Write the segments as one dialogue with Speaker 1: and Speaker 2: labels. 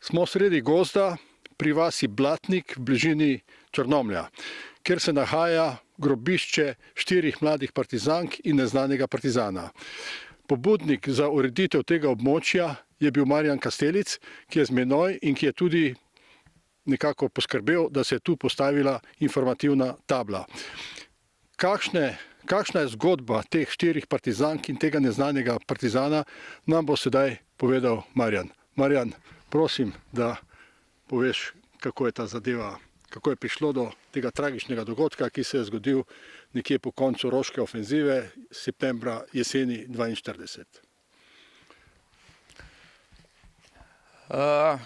Speaker 1: Smo sredi gozda pri vasi Blatnik v bližini Črnomlja, kjer se nahaja grobišče 4 mladih partizank in neznanega partizana. Pobudnik za ureditev tega območja je bil Marjan Kastelic, ki je z menoj in ki je tudi nekako poskrbel, da se je tu postavila informativna tabla. Kakšna je zgodba teh 4 partizank in tega neznanega partizana, nam bo sedaj povedal Marjan. Marjan, prosim, da poveš, kako je ta zadeva, kako je prišlo do tega tragičnega dogodka, ki se je zgodil nekje po koncu Roške ofenzive septembra jeseni 1942.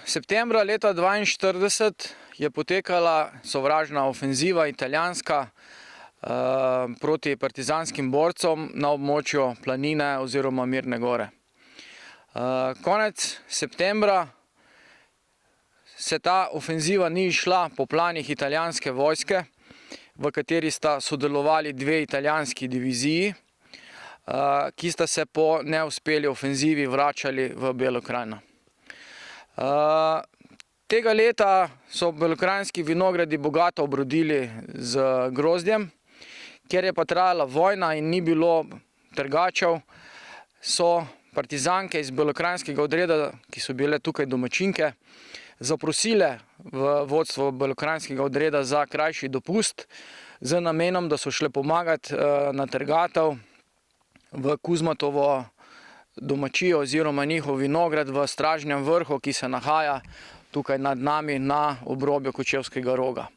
Speaker 2: Septembra leta 1942 je potekala sovražna ofenziva italijanska proti partizanskim borcom na območju Planine oziroma Mirne gore. Konec septembra se ta ofenziva ni išla po planih italijanske vojske, v kateri sta sodelovali 2 italijanski diviziji, ki sta se po neuspeli ofenzivi vračali v Belo krajino. Tega leta so belokranjski vinogradi bogato obrodili z grozdjem, ker je pa trajala vojna in ni bilo trgačev, so partizanke iz belokranjskega odreda, ki so bile tukaj domačinke, zaprosile v vodstvo belokranjskega odreda za krajši dopust z namenom, da so šle pomagati na trgatev v Kuzmatovo domačijo oziroma njihov vinograd v Stražnjem vrhu, ki se nahaja tukaj nad nami na obrobju Kočevskega roga.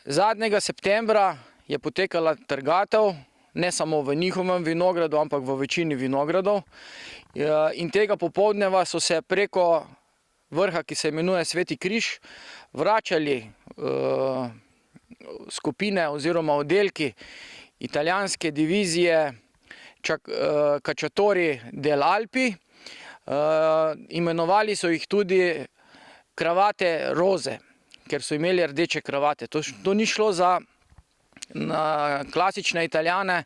Speaker 2: Zadnjega septembra je potekala trgatev, ne samo v njihovem vinogradu, ampak v večini vinogradov. In tega popoldneva so se preko vrha, ki se imenuje Sveti križ, vračali skupine oziroma oddelki italijanske divizije Cacciatori dell'Alpi. Imenovali so jih tudi kravate roze, ker so imeli rdeče kravate. To ni šlo za klasične Italijane,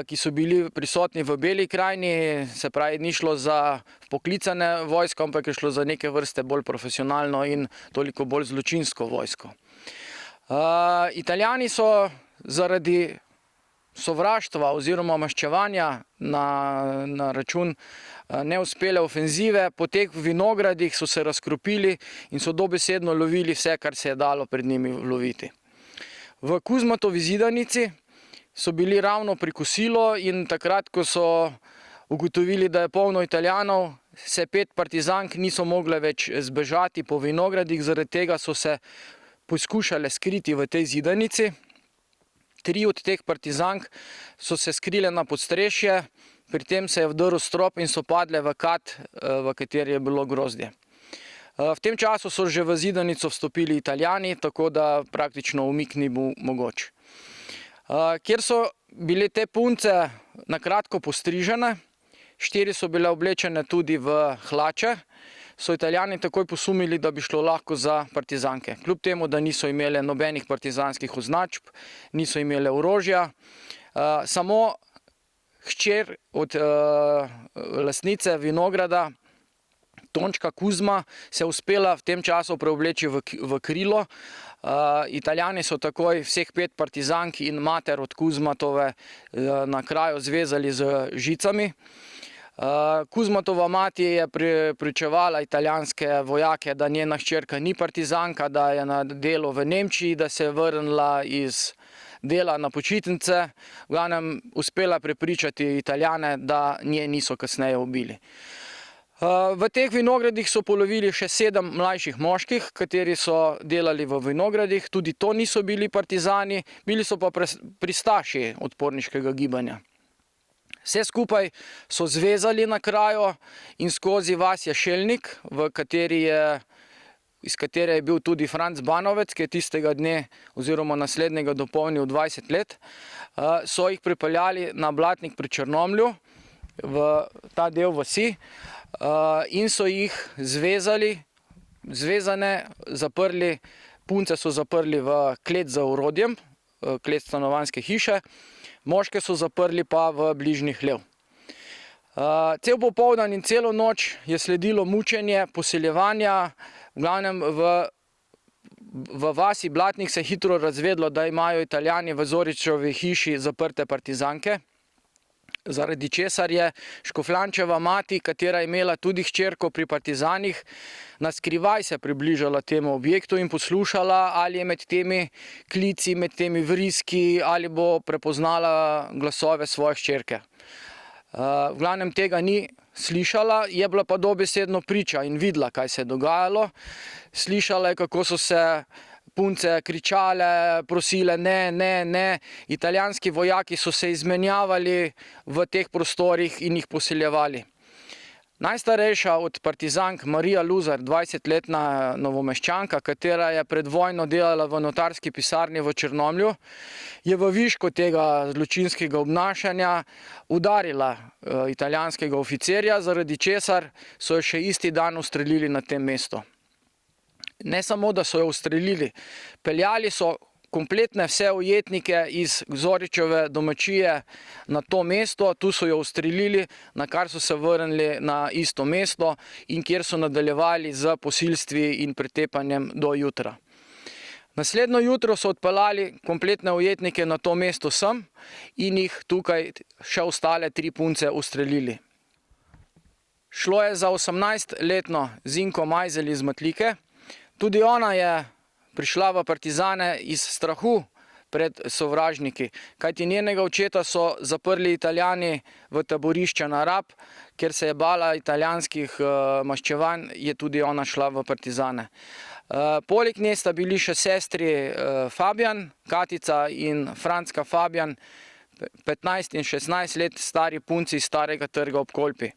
Speaker 2: ki so bili prisotni v Beli krajini, se pravi, ni šlo za poklicane vojsko, ampak je šlo za neke vrste bolj profesionalno in toliko bolj zločinsko vojsko. Italijani so zaradi sovraštva oziroma maščevanja na račun neuspele ofenzive po teh vinogradih so se razkropili in so dobesedno lovili vse, kar se je dalo pred njimi loviti. V Kuzmatovi zidanici so bili ravno pri kosilu in takrat, ko so ugotovili, da je polno Italijanov, se 5 partizank niso mogle več zbežati po vinogradih, zaradi tega so se poskušale skriti v tej zidanici. 3 od teh partizank so se skrile na podstrešje, pri tem se je vdrl strop in so padle v kat, v kateri je bilo grozdje. V tem času so že v zidanico vstopili Italijani, tako da praktično umik ni bil mogoč. Kjer so bile te punce na kratko postrižene, 4 so bile oblečene tudi v hlače, so Italijani takoj posumili, da bi šlo lahko za partizanke. Kljub temu, da niso imele nobenih partizanskih označb, niso imele orožja, samo hčer od lastnice vinograda, Tončka Kuzma, se je uspela v tem času preobleči v krilo. Italijani so takoj vseh 5 partizank in mater od Kuzmatove na kraju zvezali z žicami. Kuzmatova mati je pričevala italijanske vojake, da njena hčerka ni partizanka, da je na delu v Nemčiji, da se je vrnila iz dela na počitnice. V glavnem uspela prepričati Italijane, da nje niso kasneje ubili. V teh vinogradih so polovili še 7 mlajših moških, kateri so delali v vinogradih. Tudi to niso bili partizani, bili so pa pristaši odporniškega gibanja. Vse skupaj so zvezali na kraju in skozi vas Ješelnik, iz katere je bil tudi Franc Banovec, ki je tistega dne oziroma naslednjega dopolnil 20 let, so jih pripeljali na Blatnik pri Črnomlju, v ta del vasi, in so jih zaprli, punce so zaprli v klet za orodjem, klet stanovanjske hiše, moške so zaprli pa v bližnji hlev. Cel popoldan in celo noč je sledilo mučenje, poseljevanja, v glavnem v vasi Blatnik se je hitro razvedlo, da imajo Italijani v Zoričevi hiši zaprte partizanke, zaradi česar je Škofljančeva mati, katera je imela tudi hčerko pri partizanih, na skrivaj se približala temu objektu in poslušala, ali je med temi klici, med temi vriski, ali bo prepoznala glasove svoje hčerke. V glavnem tega ni slišala, je bila pa dobesedno priča in videla, kaj se je dogajalo. Slišala je, kako so se punce kričale, prosile ne, ne, ne. Italijanski vojaki so se izmenjavali v teh prostorih in jih poseljevali. Najstarejša od partizank Marija Luzar, 20-letna Novomeščanka, katera je pred vojno delala v notarski pisarni v Črnomlju, je v višku tega zločinskega obnašanja udarila italijanskega oficirja, zaradi česar so jo še isti dan ustrelili na tem mestu. Ne samo, da so jo ustrelili, peljali so kompletne vse ujetnike iz Zoričeve domačije na to mesto, tu so jo ustrelili, na kar so se vrnili na isto mesto in kjer so nadaljevali z posilstvi in pretepanjem do jutra. Naslednjo jutro so odpeljali kompletne ujetnike na to mesto sem in jih tukaj še ostale 3 punce ustrelili. Šlo je za 18-letno Zinko Majzelj iz Metlike. Tudi ona je prišla v partizane iz strahu pred sovražniki, kajti njenega očeta so zaprli Italijani v taborišče na Rab, ker se je bala italijanskih maščevanj, je tudi ona šla v partizane. Poleg nje sta bili še sestri Fabijan, Katica in Frančka Fabijan, 15 in 16 let stari punci iz Starega trga ob Kolpi.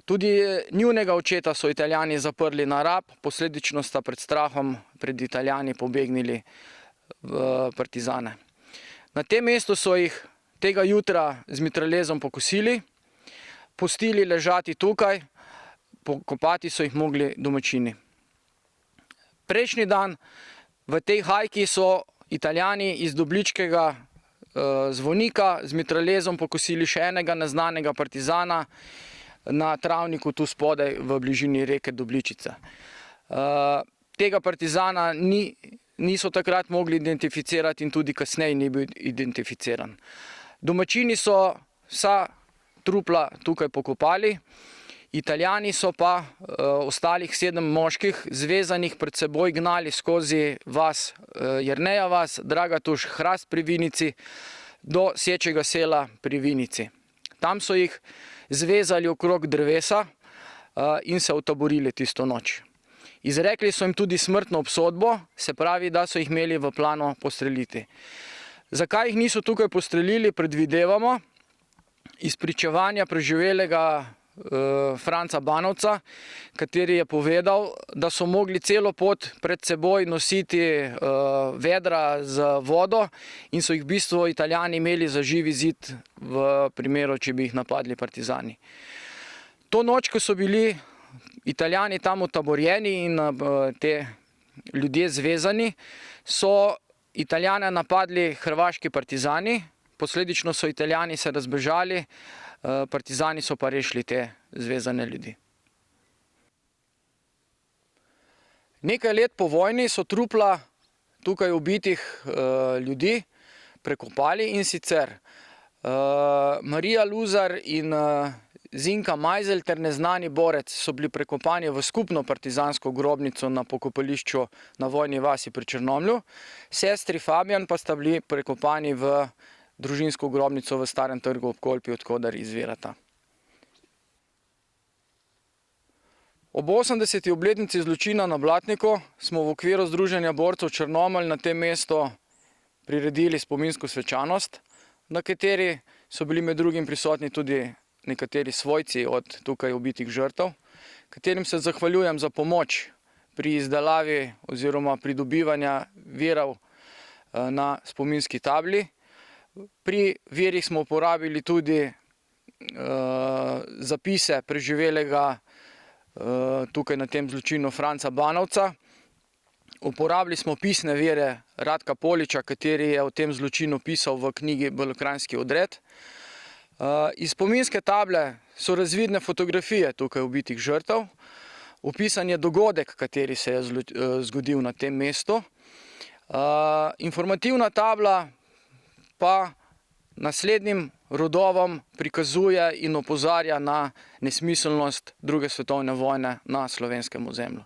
Speaker 2: Tudi njunega očeta so Italijani zaprli na Rab, posledično sta pred strahom pred Italijani pobegnili v partizane. Na tem mestu so jih tega jutra z mitraljezom pokosili, pustili ležati tukaj, pokopati so jih mogli domačini. Prejšnji dan v tej hajki so Italijani iz Dobličkega zvonika z mitraljezom pokosili še enega neznanega partizana na travniku tu spodaj v bližini reke Dobličice. Tega partizana niso takrat mogli identificirati in tudi kasneje ni bil identificiran. Domačini so vsa trupla tukaj pokopali, Italijani so pa ostalih 7 moških zvezanih pred seboj gnali skozi vas Jerneja vas, Dragatuš, Hrast pri Vinici do Sječjega sela pri Vinici. Tam so jih zvezali okrog drevesa in se utaborili tisto noč. Izrekli so jim tudi smrtno obsodbo, se pravi, da so jih imeli v planu postreliti. Zakaj jih niso tukaj postrelili, predvidevamo iz pričevanja preživelega Franca Banovca, kateri je povedal, da so mogli celo pot pred seboj nositi vedra z vodo in so jih v bistvu Italijani imeli za živi zid v primeru, če bi jih napadli partizani. To noč, ko so bili Italijani tam utaborjeni in te ljudje zvezani, so Italijane napadli hrvaški partizani, posledično so Italijani se razbežali, partizani so pa rešili te zvezane ljudi. Nekaj let po vojni so trupla tukaj ubitih ljudi prekopali in sicer Marija Luzar in Zinka Majzelj ter neznani borec so bili prekopani v skupno partizansko grobnico na pokopališču na Vojni vasi pri Črnomlju, sestri Fabijan pa sta bili prekopani v družinsko grobnico v Starem trgu ob Kolpi, odkoder izvirata. Ob 80. obletnici zločina na Blatniku smo v okviru Združenja borcev Črnomelj na tem mestu priredili spominsko svečanost, na kateri so bili med drugim prisotni tudi nekateri svojci od tukaj ubitih žrtev, katerim se zahvaljujem za pomoč pri izdelavi oziroma pridobivanja virov na spominski tabli. Pri virih smo uporabili tudi zapise preživelega tukaj na tem zločinu Franca Banovca. Uporabili smo pisne vire Radka Poliča, kateri je o tem zločinu pisal v knjigi Belokranjski odred. Iz spominske table so razvidne fotografije tukaj ubitih žrtev, opisan je dogodek, kateri se je zgodil na tem mestu. Informativna tabla pa naslednjim rodovom prikazuje in opozarja na nesmiselnost druge svetovne vojne na slovenskem ozemlju.